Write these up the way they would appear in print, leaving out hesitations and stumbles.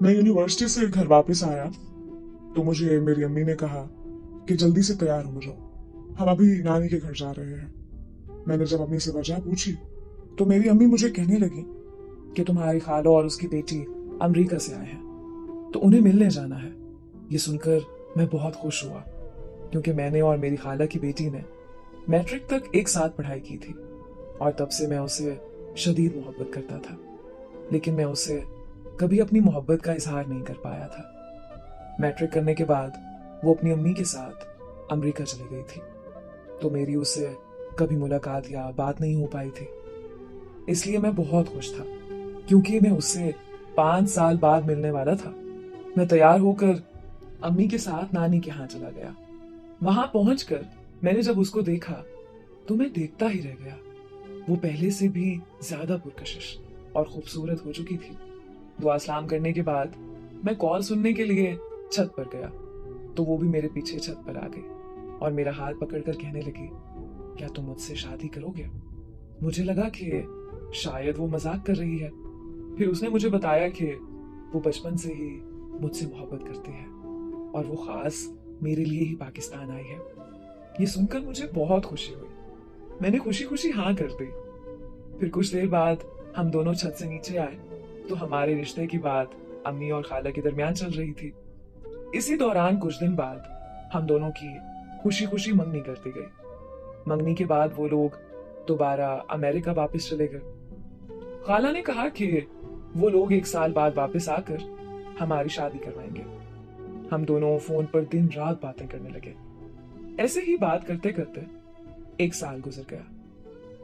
मैं यूनिवर्सिटी से घर वापस आया तो मुझे मेरी अम्मी ने कहा कि जल्दी से तैयार हो जाओ, हम अभी नानी के घर जा रहे हैं। मैंने जब अम्मी से वजह पूछी तो मेरी अम्मी मुझे कहने लगी कि तुम्हारी खाला और उसकी बेटी अमेरिका से आए हैं तो उन्हें मिलने जाना है। ये सुनकर मैं बहुत खुश हुआ क्योंकि मैंने और मेरी खाला की बेटी ने मैट्रिक तक एक साथ पढ़ाई की थी और तब से मैं उसे शदीद मोहब्बत करता था, लेकिन मैं उसे कभी अपनी मोहब्बत का इजहार नहीं कर पाया था। मैट्रिक करने के बाद वो अपनी अम्मी के साथ अमेरिका चली गई थी तो मेरी उससे कभी मुलाकात या बात नहीं हो पाई थी। इसलिए मैं बहुत खुश था क्योंकि मैं उससे 5 साल बाद मिलने वाला था। मैं तैयार होकर अम्मी के साथ नानी के यहाँ चला गया। वहां पहुंचकर मैंने जब उसको देखा तो मैं देखता ही रह गया। वो पहले से भी ज्यादा पुरकशिश और खूबसूरत हो चुकी थी। दुआ सलाम करने के बाद मैं कॉल सुनने के लिए छत पर गया तो वो भी मेरे पीछे छत पर आ गई और मेरा हाथ पकड़कर कहने लगी, क्या तुम मुझसे शादी करोगे? मुझे लगा कि शायद वो मजाक कर रही है। फिर उसने मुझे बताया कि वो बचपन से ही मुझसे मोहब्बत करती है और वो खास मेरे लिए ही पाकिस्तान आई है। ये सुनकर मुझे बहुत खुशी हुई। मैंने खुशी खुशी हाँ कर दी। फिर कुछ देर बाद हम दोनों छत से नीचे आए तो हमारे रिश्ते की बात अम्मी और खाला के दरमियान चल रही थी। इसी दौरान कुछ दिन बाद हम दोनों की खुशी खुशी मंगनी कर दी गई। मंगनी के बाद वो लोग दोबारा अमेरिका वापस चले गए। खाला ने कहा कि वो लोग 1 साल बाद वापस आकर हमारी शादी करवाएंगे। हम दोनों फोन पर दिन रात बातें करने लगे। ऐसे ही बात करते करते 1 साल गुजर गया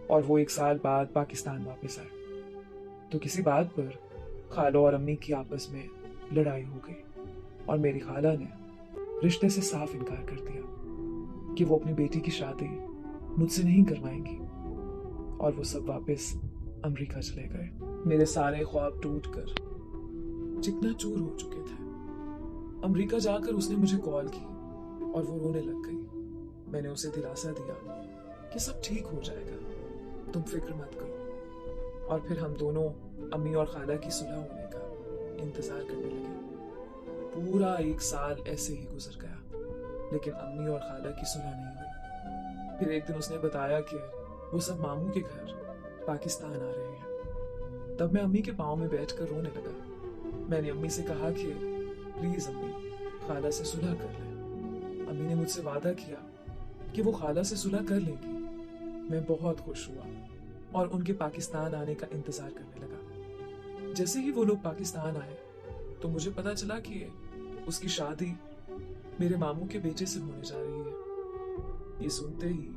और वो 1 साल बाद पाकिस्तान वापस आए तो किसी बात पर खाला और अम्मी की आपस में लड़ाई हो गई और मेरी खाला ने रिश्ते से साफ इनकार कर दिया कि वो अपनी बेटी की शादी मुझसे नहीं करवाएंगी और वो सब वापस अमेरिका चले गए। मेरे सारे ख्वाब टूटकर चिकना चूर हो चुके थे। अमेरिका जाकर उसने मुझे कॉल की और वो रोने लग गई। मैंने उसे दिलासा दिया कि सब ठीक हो जाएगा, तुम फिक्र मत करो। और फिर हम दोनों अम्मी और खाला की सुलह होने का इंतजार करने लगे। पूरा 1 साल ऐसे ही गुजर गया लेकिन अम्मी और खाला की सुलह नहीं हुई। फिर एक दिन उसने बताया कि वो सब मामू के घर पाकिस्तान आ रहे हैं। तब मैं अम्मी के पाँव में बैठकर रोने लगा। मैंने अम्मी से कहा कि प्लीज अम्मी, खाला से सुलह कर ले। अम्मी ने मुझसे वादा किया कि वो खाला से सुलह कर लेंगी। मैं बहुत खुश हुआ और उनके पाकिस्तान आने का इंतजार करने लगा। जैसे ही वो लोग पाकिस्तान आए तो मुझे पता चला कि उसकी शादी मेरे मामू के बेटे से होने जा रही है। ये सुनते ही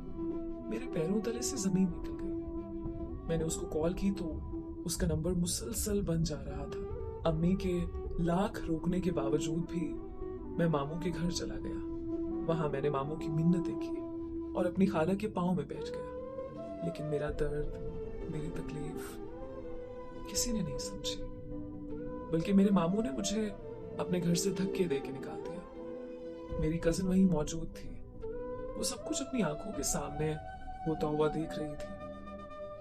मेरे पैरों तले से जमीन निकल गई। मैंने उसको कॉल की तो उसका नंबर मुसलसल बंद जा रहा था। अम्मी के लाख रोकने के बावजूद भी मैं मामू के घर चला गया। वहां मैंने मामू की मिन्नतें की और अपनी खाला के पाँव में बैठ गया। लेकिन मेरा दर्द, मेरी तकलीफ किसी ने नहीं समझी, बल्कि मेरे मामू ने मुझे अपने घर से धक्के दे के निकाल दिया। मेरी कजिन वहीं मौजूद थी। वो सब कुछ अपनी आंखों के सामने होता हुआ देख रही थी,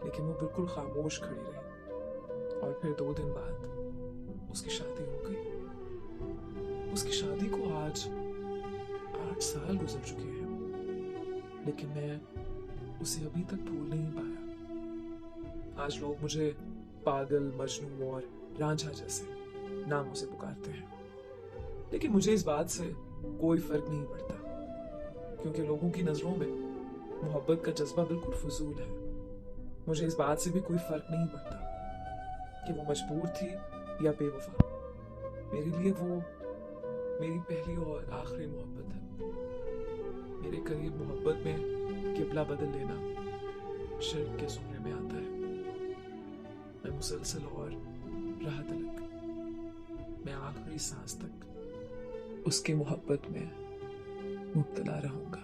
लेकिन वो बिल्कुल खामोश खड़ी रही। और फिर 2 दिन बाद उसकी शादी हो गई। उसकी शादी को आज 8 साल गुजर चुके हैं, लेकिन मैं उसे अभी तक भूल नहीं पाया। आज लोग मुझे पागल, मजनू और रांझा जैसे नामों से पुकारते हैं, लेकिन मुझे इस बात से कोई फर्क नहीं पड़ता क्योंकि लोगों की नजरों में मोहब्बत का जज्बा बिल्कुल फजूल है। मुझे इस बात से भी कोई फर्क नहीं पड़ता कि वो मजबूर थी या बेवफा। मेरे लिए वो मेरी पहली और आखिरी मोहब्बत है। मेरे करीब मोहब्बत में किबला बदल लेना शिर्क के जुमरे में आता है। मैं मुसलसल और राह तलक, मैं आखिरी सांस तक उसकी मोहब्बत में मुब्तला रहूंगा।